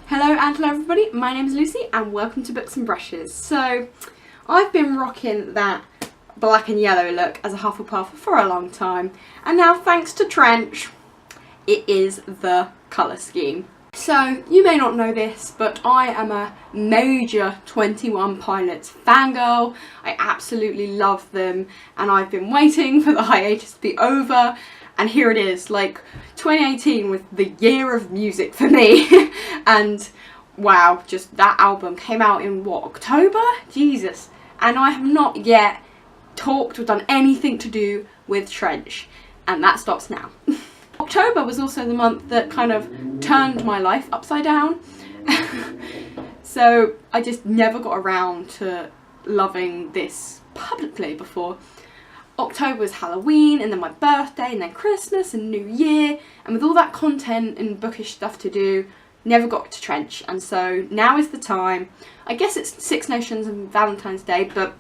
Hello and hello everybody, my name is Lucy and welcome to Books and Brushes. So I've been rocking that black and yellow look as a Hufflepuff for a long time, and now thanks to Trench it is the colour scheme. So you may not know this, but I am a major 21 Pilots fangirl. I absolutely love them and I've been waiting for the hiatus to be over. And here it is, like 2018 was the year of music for me. And wow, just that album came out in what, October? Jesus. And I have not yet talked or done anything to do with Trench. And that stops now. October was also the month that kind of turned my life upside down. So I just never got around to loving this publicly before. October was Halloween, and then my birthday, and then Christmas and New Year, and with all that content and bookish stuff to do, never got to Trench, and so now is the time. I guess it's Six Nations and Valentine's Day, but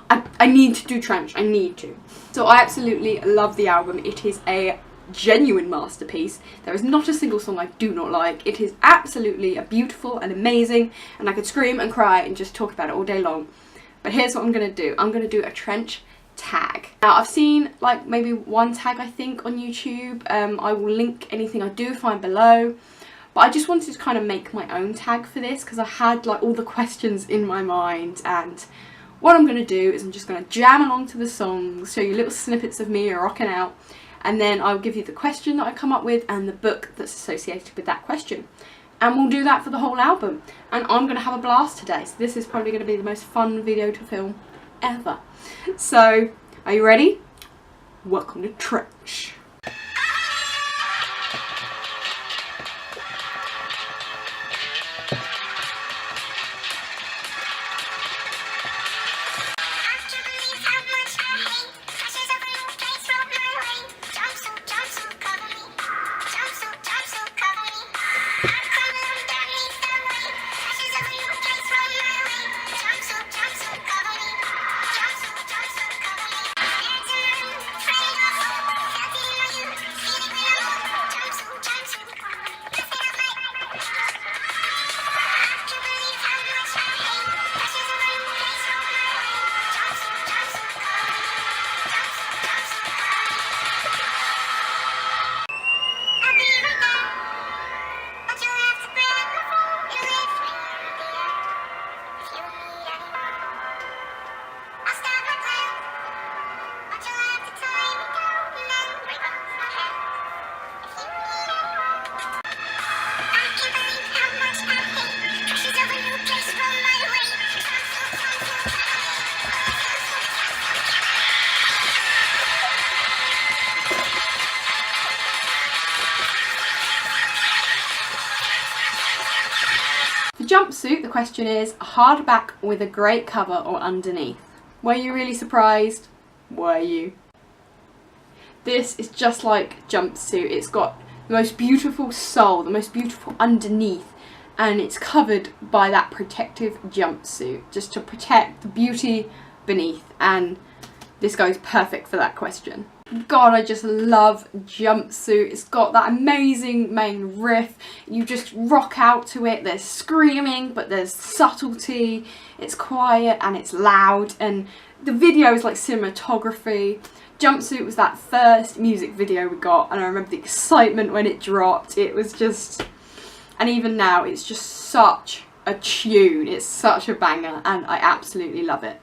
I need to do Trench, I need to. So I absolutely love the album. It is a genuine masterpiece. There is not a single song I do not like. It is absolutely beautiful and amazing, and I could scream and cry and just talk about it all day long. But here's what I'm going to do. I'm going to do a Trench tag. Now I've seen like maybe one tag I think on YouTube. I will link anything I do find below, but I just wanted to kind of make my own tag for this because I had like all the questions in my mind, and what I'm going to do is I'm just going to jam along to the songs, show you little snippets of me rocking out, and then I'll give you the question that I come up with and the book that's associated with that question. And we'll do that for the whole album. And I'm going to have a blast today. So this is probably going to be the most fun video to film ever. So, are you ready? Welcome to Trench. Jumpsuit, the question is, hardback with a great cover or underneath? Were you really surprised? Were you? This is just like Jumpsuit. It's got the most beautiful sole, the most beautiful underneath, and it's covered by that protective jumpsuit just to protect the beauty beneath, and this goes perfect for that question. God, I just love Jumpsuit. It's got that amazing main riff. You just rock out to it. There's screaming, but there's subtlety. It's quiet and it's loud, and the video is like cinematography. Jumpsuit was that first music video we got, and I remember the excitement when it dropped. It was just, and even now, it's just such a tune. It's such a banger, and I absolutely love it.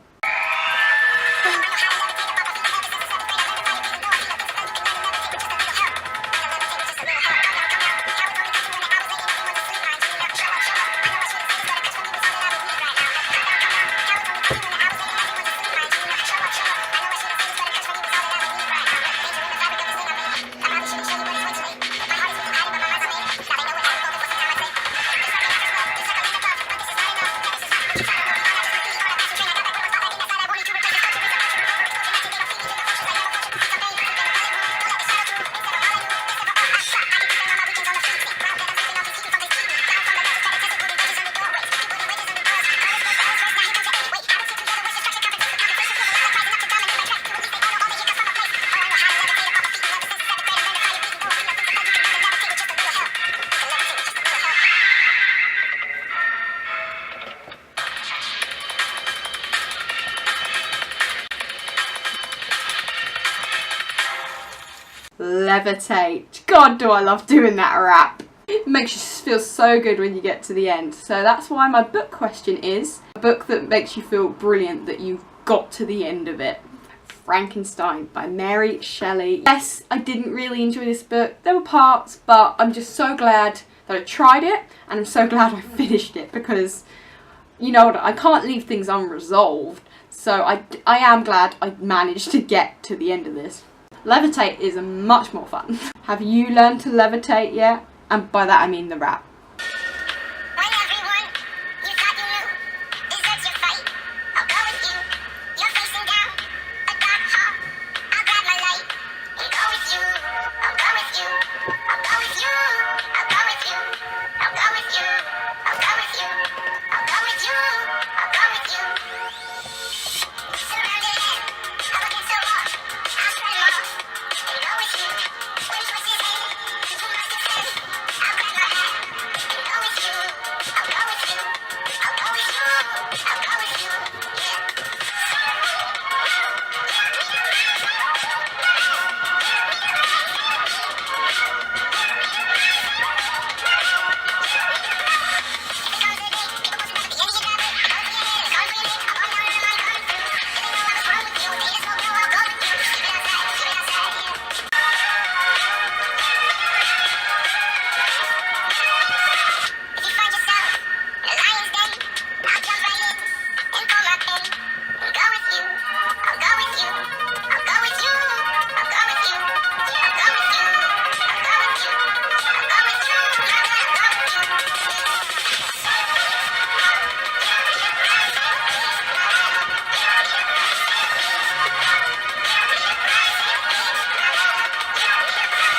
Levitate. God, do I love doing that rap. It makes you feel so good when you get to the end. So that's why my book question is a book that makes you feel brilliant that you've got to the end of it. Frankenstein by Mary Shelley. Yes, I didn't really enjoy this book. There were parts, but I'm just so glad that I tried it, and I'm so glad I finished it, because you know what, I can't leave things unresolved. So I am glad I managed to get to the end of this. Levitate is much more fun. Have you learned to levitate yet? And by that I mean the rap.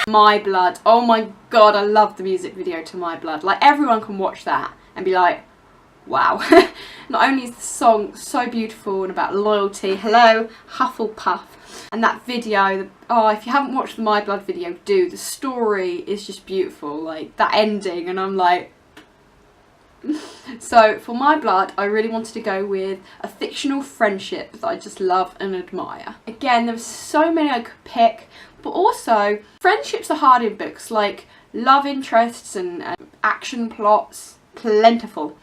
My Blood. Oh my god, I love the music video to My Blood. Like, everyone can watch that and be like, wow. Not only is the song so beautiful and about loyalty, hello, Hufflepuff, and that video, oh, if you haven't watched the My Blood video, do. The story is just beautiful, like, that ending, and I'm like... So, for My Blood, I really wanted to go with a fictional friendship that I just love and admire. Again, there were so many I could pick, but also, friendships are hard in books, like love interests and action plots, plentiful.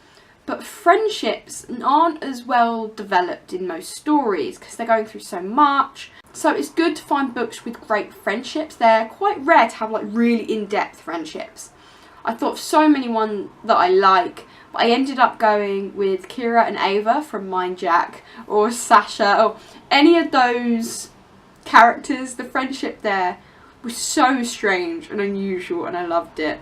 But friendships aren't as well developed in most stories because they're going through so much. So it's good to find books with great friendships. They're quite rare to have like really in-depth friendships. I thought of so many ones that I like, but I ended up going with Kira and Ava from Mind Jack, or Sasha, or any of those characters. The friendship there was so strange and unusual, and I loved it.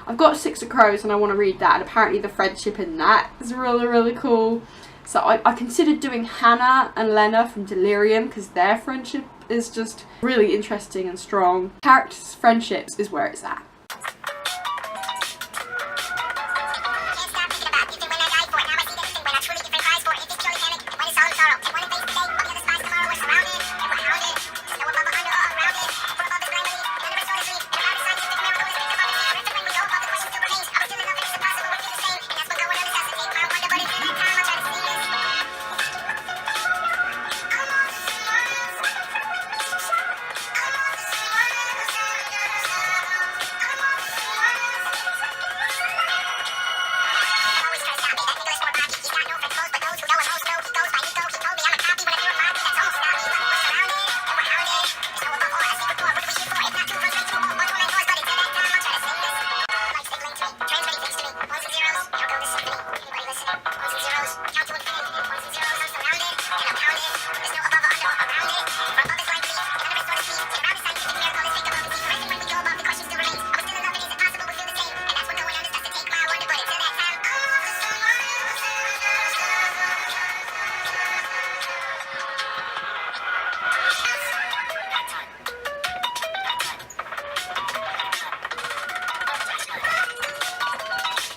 I've got Six of Crows and I want to read that, and apparently the friendship in that is really, really cool. So I considered doing Hannah and Lena from Delirium because their friendship is just really interesting and strong. Characters' friendships is where it's at.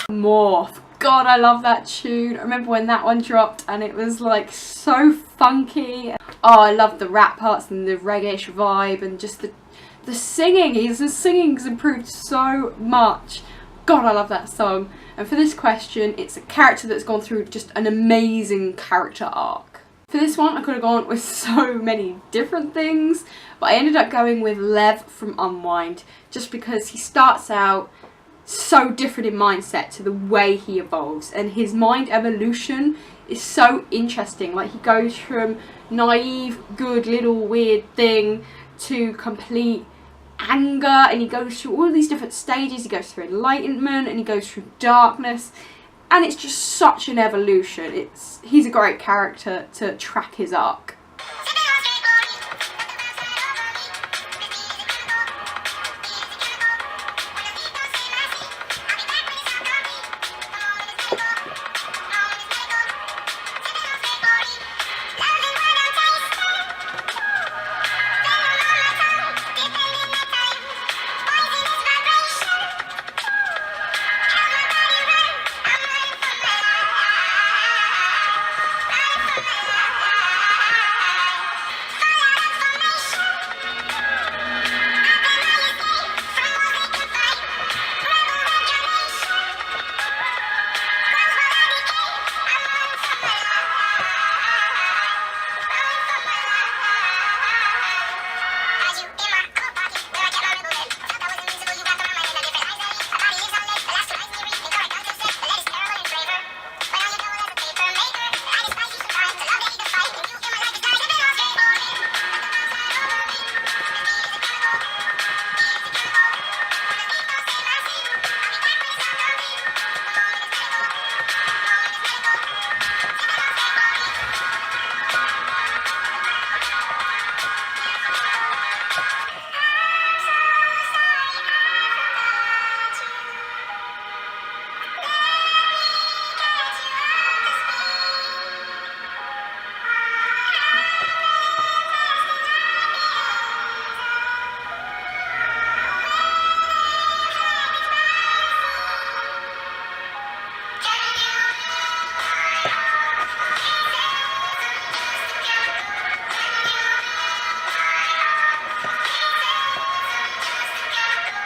Morph. God, I love that tune. I remember when that one dropped and it was like so funky. Oh, I love the rap parts and the reggae-ish vibe and just the singing. His singing's improved so much. God, I love that song. And for this question, it's a character that's gone through just an amazing character arc. For this one, I could have gone with so many different things, but I ended up going with Lev from Unwind, just because he starts out so different in mindset to the way he evolves, and his mind evolution is so interesting. Like, he goes from naive, good little weird thing to complete anger, and he goes through all these different stages. He goes through enlightenment and he goes through darkness, and it's just such an evolution. He's a great character to track his arc.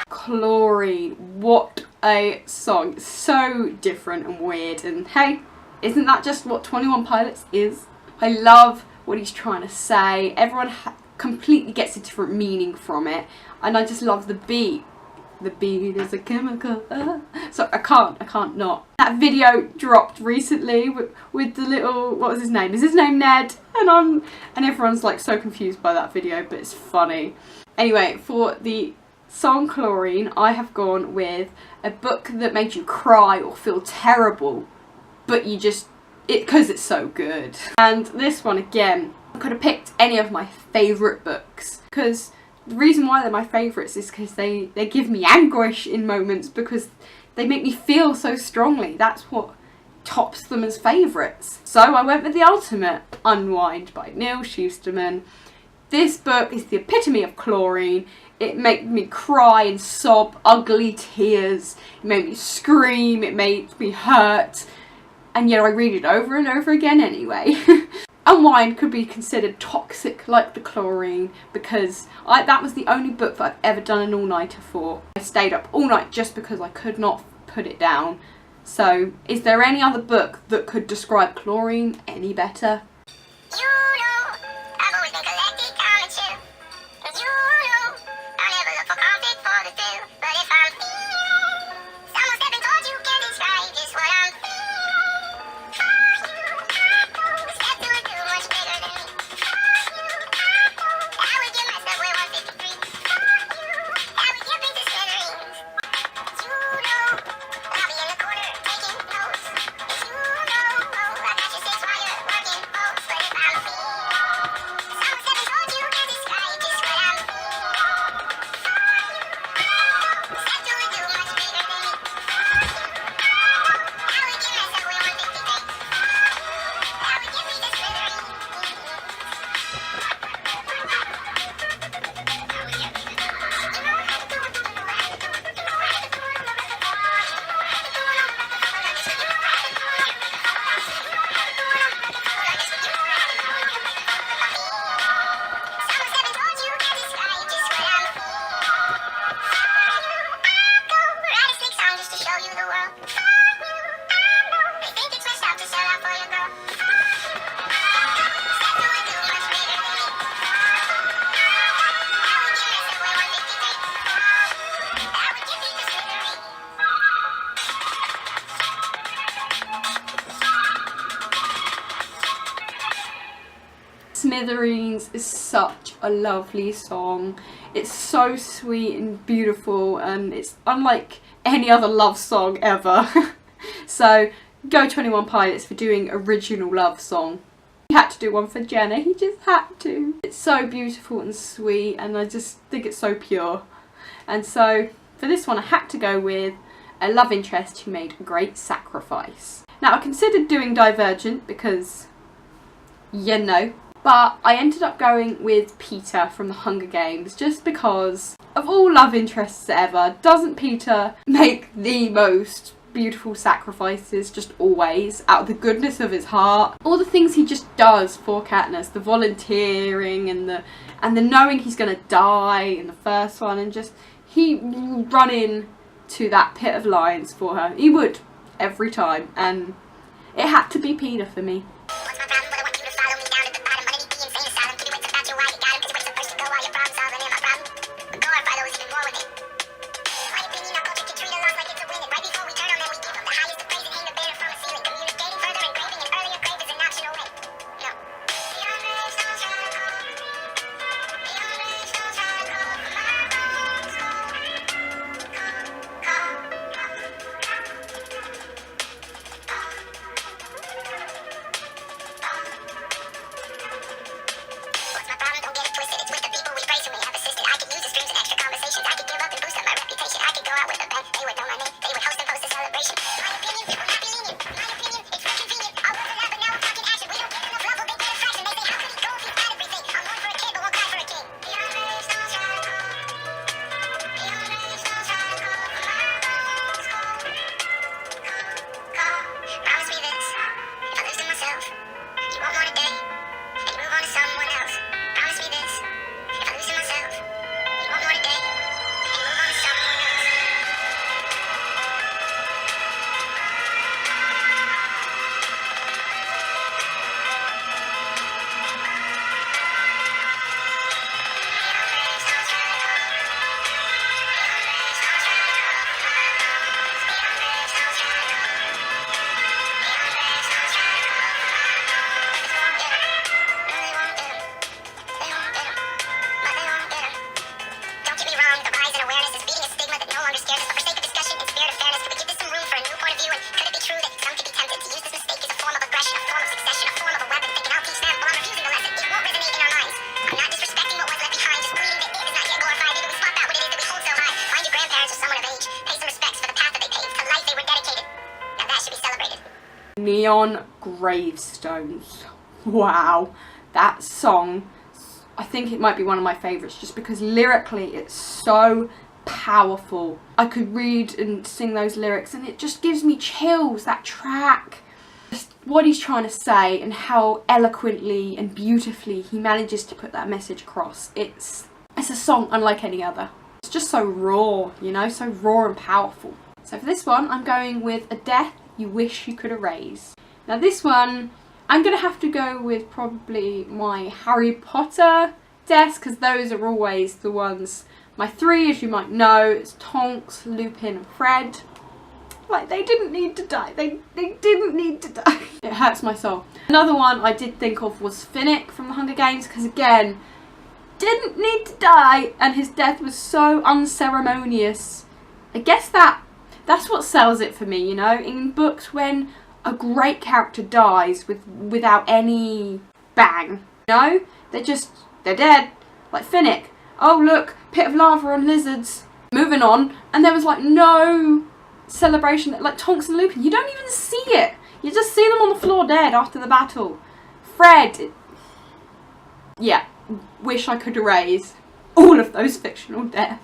Chlorine, what a song. It's so different and weird, and hey, isn't that just what 21 Pilots is? I love what he's trying to say. Everyone completely gets a different meaning from it, and I just love the beat. The beat is a chemical. So I can't not. That video dropped recently with the little, what was his name? Is his name Ned? And everyone's like so confused by that video, but it's funny. Anyway, for the song Chlorine, I have gone with a book that made you cry or feel terrible, but you just, because it's so good. And this one, again, I could have picked any of my favourite books, because the reason why they're my favourites is because they give me anguish in moments, because they make me feel so strongly. That's what tops them as favourites. So I went with the ultimate, Unwind by Neil Shusterman. This book is the epitome of Chlorine. It made me cry and sob ugly tears. It made me scream. It made me hurt. And yet I read it over and over again anyway. Unwind could be considered toxic like the Chlorine, because that was the only book that I've ever done an all-nighter for. I stayed up all night just because I could not put it down. So, is there any other book that could describe Chlorine any better? Smithereens is such a lovely song. It's so sweet and beautiful, and it's unlike any other love song ever. So go 21 Pilots for doing original love song. He had to do one for Jenna, he just had to. It's so beautiful and sweet, and I just think it's so pure. And so for this one I had to go with a love interest who made a great sacrifice. Now I considered doing Divergent because, you know, but I ended up going with Peter from the Hunger Games just because of all love interests ever, doesn't Peter make the most beautiful sacrifices just always out of the goodness of his heart? All the things he just does for Katniss, the volunteering and the knowing he's gonna die in the first one, and just he run in to that pit of lions for her. He would every time, and it had to be Peter for me. Neon Gravestones. Wow, that song, I think it might be one of my favourites just because lyrically it's so powerful. I could read and sing those lyrics and it just gives me chills, that track. Just what he's trying to say and how eloquently and beautifully he manages to put that message across. It's a song unlike any other. It's just so raw, you know, so raw and powerful. So for this one I'm going with A Death You Wish You Could Erase. Now this one, I'm going to have to go with probably my Harry Potter deaths because those are always the ones. My three, as you might know, it's Tonks, Lupin and Fred. Like, they didn't need to die. They didn't need to die. It hurts my soul. Another one I did think of was Finnick from the Hunger Games because again, didn't need to die and his death was so unceremonious. I guess that's what sells it for me, you know, in books when a great character dies without any bang, you know, they're dead, like Finnick. Oh look, pit of lava and lizards, moving on, and there was like no celebration, like Tonks and Lupin, you don't even see it, you just see them on the floor dead after the battle. Fred, yeah, wish I could erase all of those fictional deaths.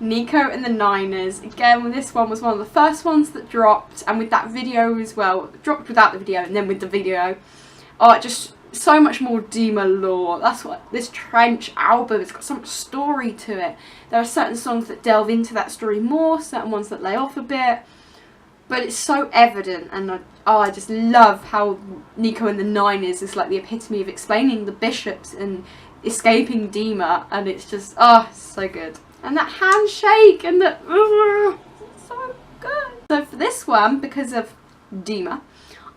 Nico and the Niners. Again, this one was one of the first ones that dropped, and with that video as well. Dropped without the video and then with the video. Oh, just so much more Dima lore. That's what this Trench album, it's got so much story to it. There are certain songs that delve into that story more, certain ones that lay off a bit. But it's so evident, and I just love how Nico and the Niners is like the epitome of explaining the bishops and escaping Dima, and it's just, oh, so good. And that handshake and the, so good. So for this one, because of Dima,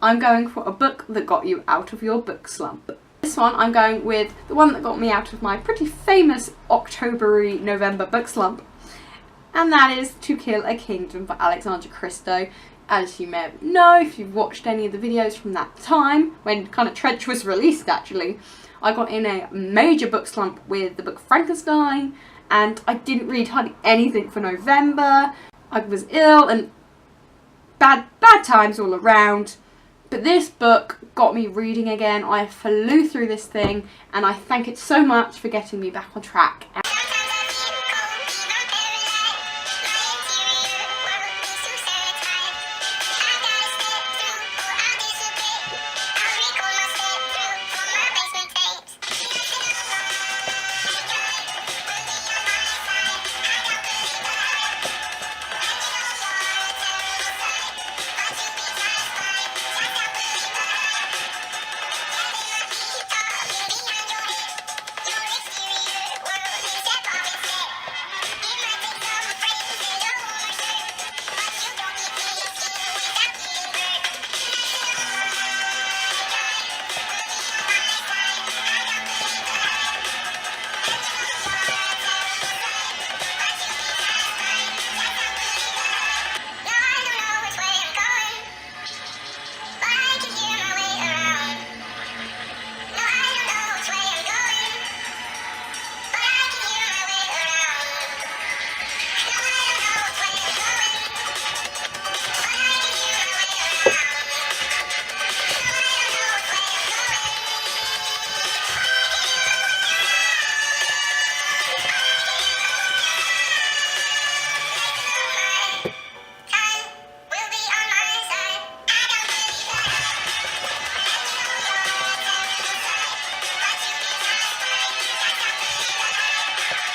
I'm going for a book that got you out of your book slump. This one, I'm going with the one that got me out of my pretty famous October-y November book slump. And that is To Kill a Kingdom by Alexandra Christo. As you may know, if you've watched any of the videos from that time, when kind of Trench was released actually, I got in a major book slump with the book Frankenstein, and I didn't read hardly anything for November. I was ill and bad times all around. But this book got me reading again. I flew through this thing, and I thank it so much for getting me back on track.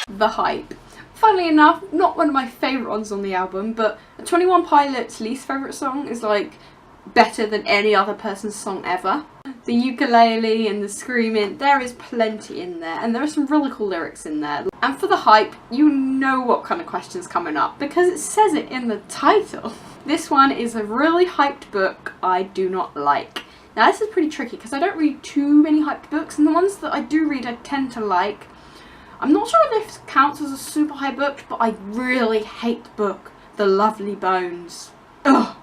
The Hype. Funnily enough, not one of my favourite ones on the album, but 21 Pilot's least favourite song is like better than any other person's song ever. The ukulele and the screaming, there is plenty in there, and there are some really cool lyrics in there. And for The Hype, you know what kind of question's coming up, because it says it in the title. This one is a really hyped book I do not like. Now this is pretty tricky, because I don't read too many hyped books, and the ones that I do read I tend to like. I'm not sure if this counts as a super high book, but I really hate the book, The Lovely Bones. Ugh.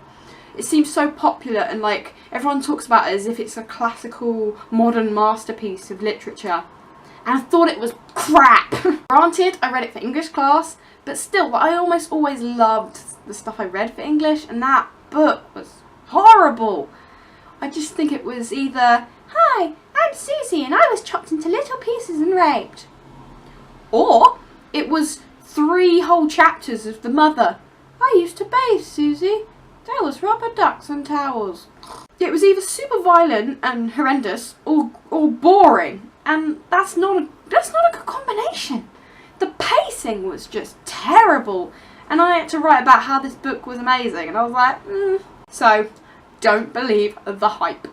It seems so popular, and like everyone talks about it as if it's a classical modern masterpiece of literature. And I thought it was crap. Granted, I read it for English class, but still, I almost always loved the stuff I read for English, and that book was horrible. I just think it was either, "Hi, I'm Susie and I was chopped into little pieces and raped," or it was 3 whole chapters of the mother. "I used to bathe, Susie. There was rubber ducks and towels." It was either super violent and horrendous, or boring, and that's not a good combination. The pacing was just terrible, and I had to write about how this book was amazing, and I was like, So, don't believe the hype.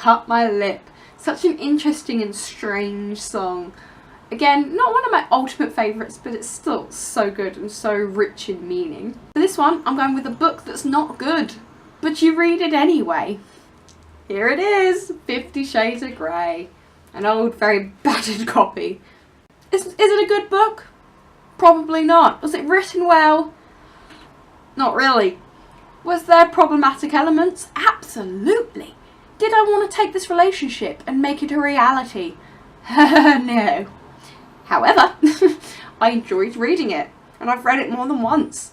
cut my lip. Such an interesting and strange song. Again, not one of my ultimate favourites, but it's still so good and so rich in meaning. For this one, I'm going with a book that's not good, but you read it anyway. Here it is, 50 Shades of Grey. An old, very battered copy. Is it a good book? Probably not. Was it written well? Not really. Was there problematic elements? Absolutely. Did I want to take this relationship and make it a reality? No. However, I enjoyed reading it, and I've read it more than once,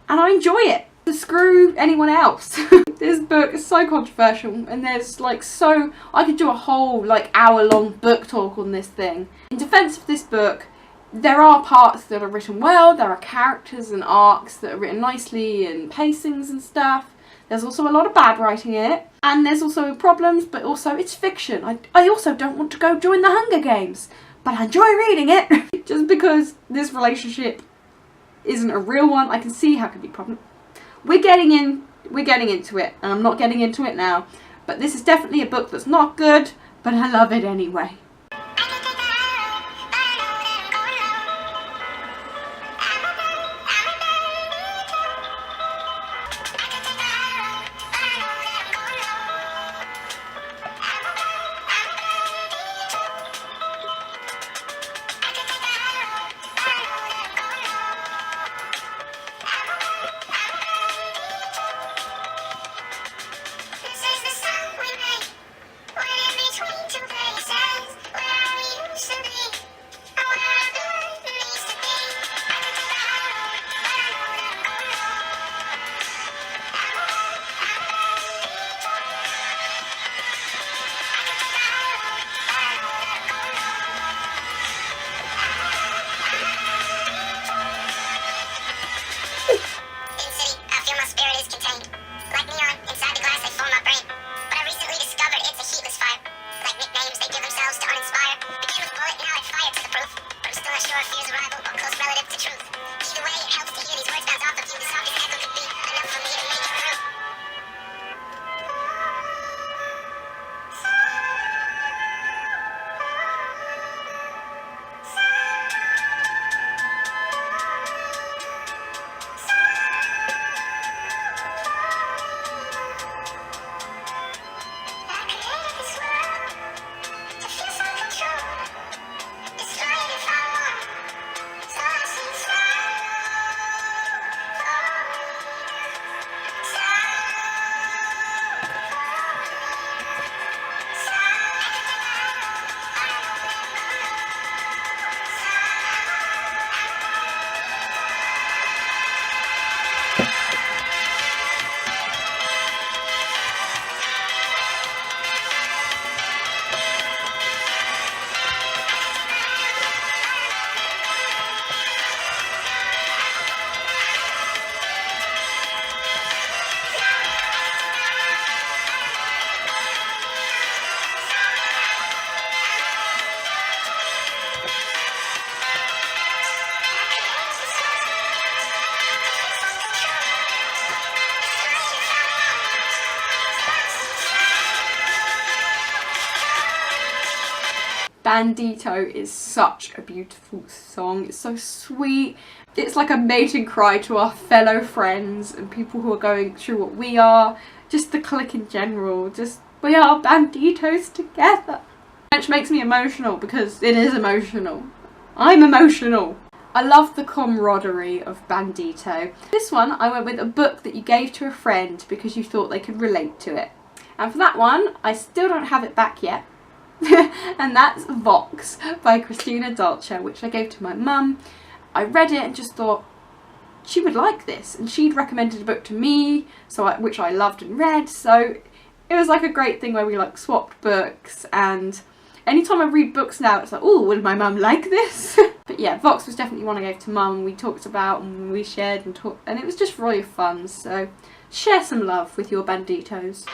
and I enjoy it. To screw anyone else. This book is so controversial, and there's like I could do a whole like hour-long book talk on this thing. In defense of this book, there are parts that are written well, there are characters and arcs that are written nicely and pacings and stuff. There's also a lot of bad writing in it, and there's also problems, but also it's fiction. I also don't want to go join the Hunger Games, but I enjoy reading it. Just because this relationship isn't a real one, I can see how it could be a problem. We're getting into it, and I'm not getting into it now, but this is definitely a book that's not good, but I love it anyway. Bandito is such a beautiful song. It's so sweet. It's like a mating cry to our fellow friends and people who are going through what we are. Just the clique in general. Just, we are banditos together. Which makes me emotional because it is emotional. I'm emotional. I love the camaraderie of Bandito. This one, I went with a book that you gave to a friend because you thought they could relate to it. And for that one, I still don't have it back yet. And that's Vox by Christina Dolce, which I gave to my mum. I read it and just thought she would like this, and she'd recommended a book to me, which I loved and read, so it was like a great thing where we like swapped books. And anytime I read books now, it's like, oh, will my mum like this? But yeah, Vox was definitely one I gave to mum. We talked about and we shared and talked, and it was just really fun. So share some love with your banditos.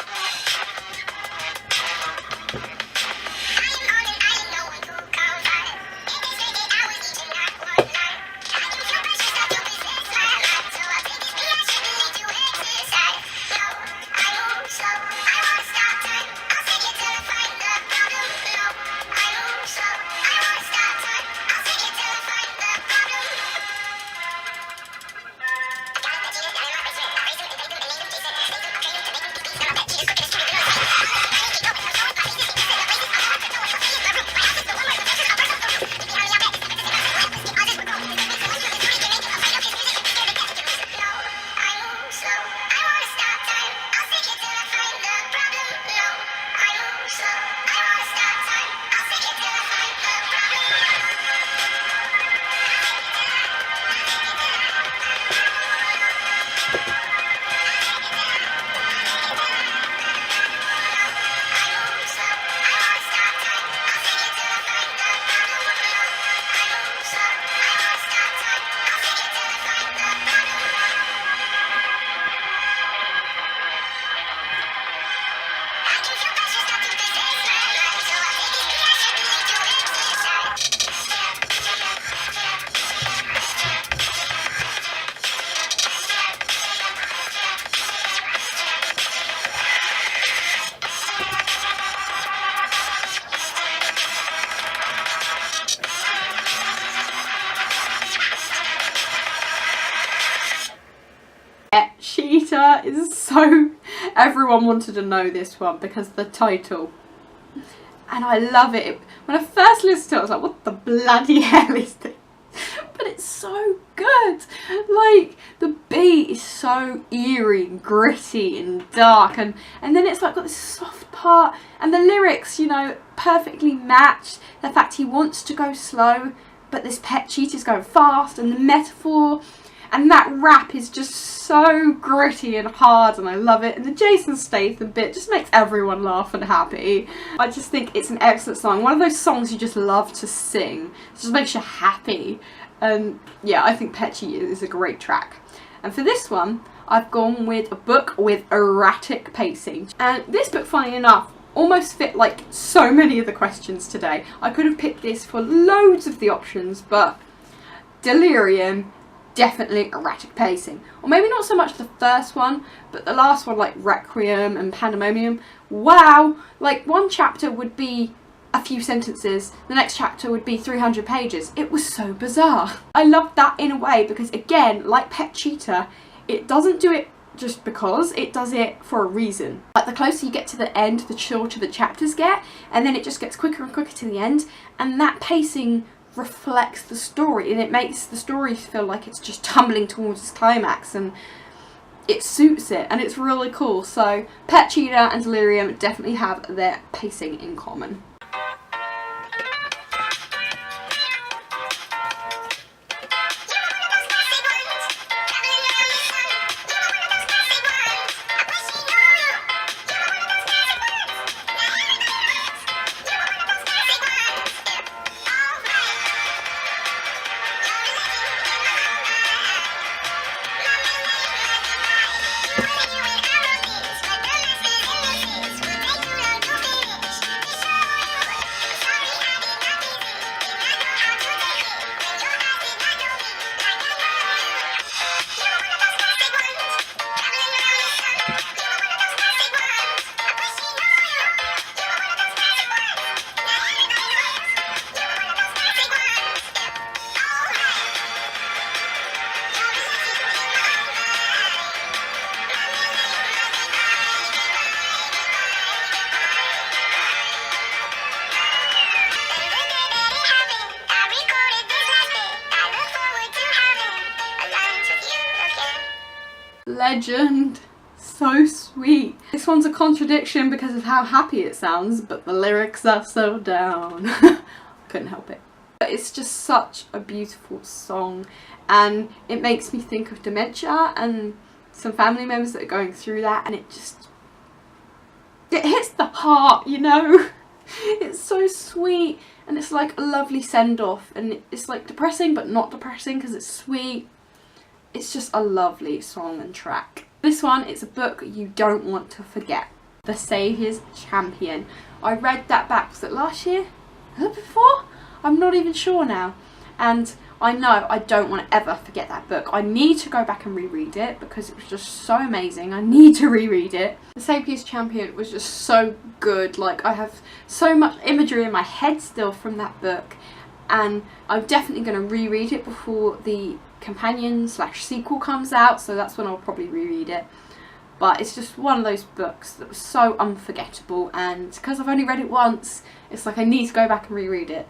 Pet-Cheetah is so... Everyone wanted to know this one because of the title. And I love it. When I first listened to it, I was like, what the bloody hell is this? But it's so good. Like, the beat is so eerie and gritty and dark, and then it's like got this soft part, and the lyrics, you know, perfectly matched the fact he wants to go slow, but this pet cheetah is going fast, and the metaphor, and that rap is just so gritty and hard, and I love it. And the Jason Statham bit just makes everyone laugh and happy. I just think it's an excellent song. One of those songs you just love to sing. It just makes you happy. And yeah, I think Pet-Cheetah is a great track. And for this one, I've gone with a book with erratic pacing. And this book, funny enough, almost fit like so many of the questions today. I could have picked this for loads of the options, but Delirium, definitely erratic pacing. Or maybe not so much the first one, but the last one, like Requiem and Pandemonium. Wow, like one chapter would be a few sentences, the next chapter would be 300 pages. It was so bizarre. I love that in a way because, again, like Pet-Cheetah, it doesn't do it just because, it does it for a reason. Like, the closer you get to the end, the shorter the chapters get, and then it just gets quicker and quicker to the end, and that pacing reflects the story, and it makes the story feel like it's just tumbling towards its climax, and it suits it, and it's really cool. So Pet-Cheetah and Delirium definitely have their pacing in common. Legend. So sweet. This one's a contradiction because of how happy it sounds, but the lyrics are so down. Couldn't help it. But it's just such a beautiful song, and it makes me think of dementia and some family members that are going through that, and it hits the heart, you know. It's so sweet, and it's like a lovely send-off, and it's like depressing but not depressing because it's sweet. It's just a lovely song and track. This one is a book you don't want to forget. The Saviour's Champion. I read that back, was it last year? Was it before? I'm not even sure now. And I know I don't want to ever forget that book. I need to go back and reread it because it was just so amazing. I need to reread it. The Saviour's Champion was just so good. Like, I have so much imagery in my head still from that book, and I'm definitely going to reread it before the companion/sequel comes out, so that's when I'll probably reread it. But it's just one of those books that was so unforgettable, and because I've only read it once, it's like I need to go back and reread it.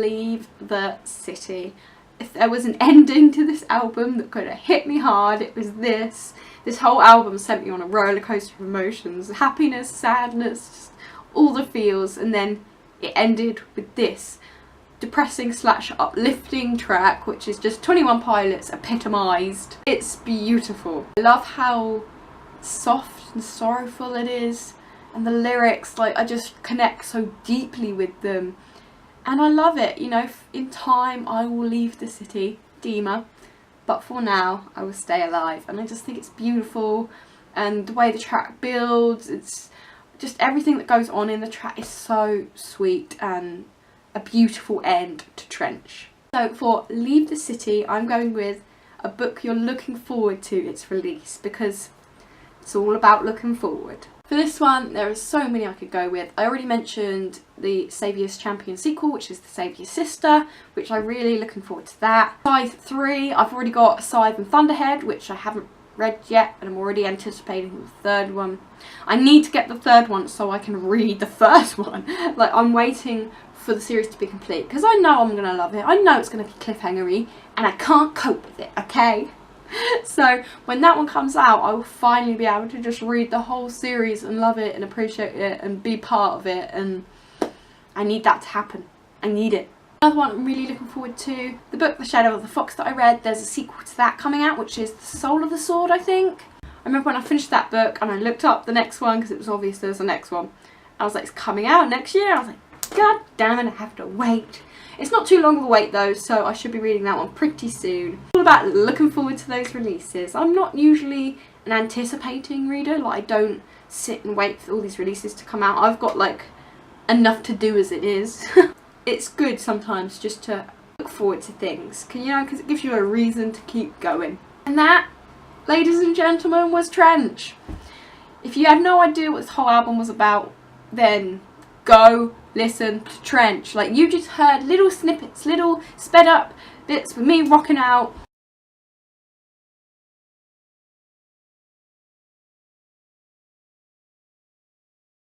Leave the City. If there was an ending to this album that could have hit me hard, it was this. This whole album sent me on a roller coaster of emotions. Happiness, sadness, just all the feels. And then it ended with this depressing / uplifting track, which is just 21 Pilots epitomised. It's beautiful. I love how soft and sorrowful it is. And the lyrics, like, I just connect so deeply with them. And I love it, you know, in time I will leave the city, Dima, but for now I will stay alive. And I just think it's beautiful, and the way the track builds, it's just everything that goes on in the track is so sweet, and a beautiful end to Trench. So for Leave the City, I'm going with a book you're looking forward to its release, because it's all about looking forward. For this one, there are so many I could go with. I already mentioned the Saviour's Champion sequel, which is the Saviour's Sister, which I'm really looking forward to that. Scythe 3, I've already got Scythe and Thunderhead, which I haven't read yet, and I'm already anticipating the third one. I need to get the third one so I can read the first one. Like, I'm waiting for the series to be complete, because I know I'm going to love it. I know it's going to be cliffhangery, and I can't cope with it, okay? So when that one comes out, I will finally be able to just read the whole series and love it and appreciate it and be part of it, and I need that to happen. I need it. Another one I'm really looking forward to, the book The Shadow of the Fox that I read. There's a sequel to that coming out, which is The Soul of the Sword, I think. I remember when I finished that book and I looked up the next one because it was obvious there's a next one. I was like, it's coming out next year. I was like, god damn it, I have to wait. It's not too long of a wait though, so I should be reading that one pretty soon. It's all about looking forward to those releases. I'm not usually an anticipating reader, like I don't sit and wait for all these releases to come out. I've got like enough to do as it is. It's good sometimes just to look forward to things, you know, because it gives you a reason to keep going. And that, ladies and gentlemen, was Trench. If you had no idea what this whole album was about, then go listen to Trench. Like, you just heard little snippets, little sped up bits with me rocking out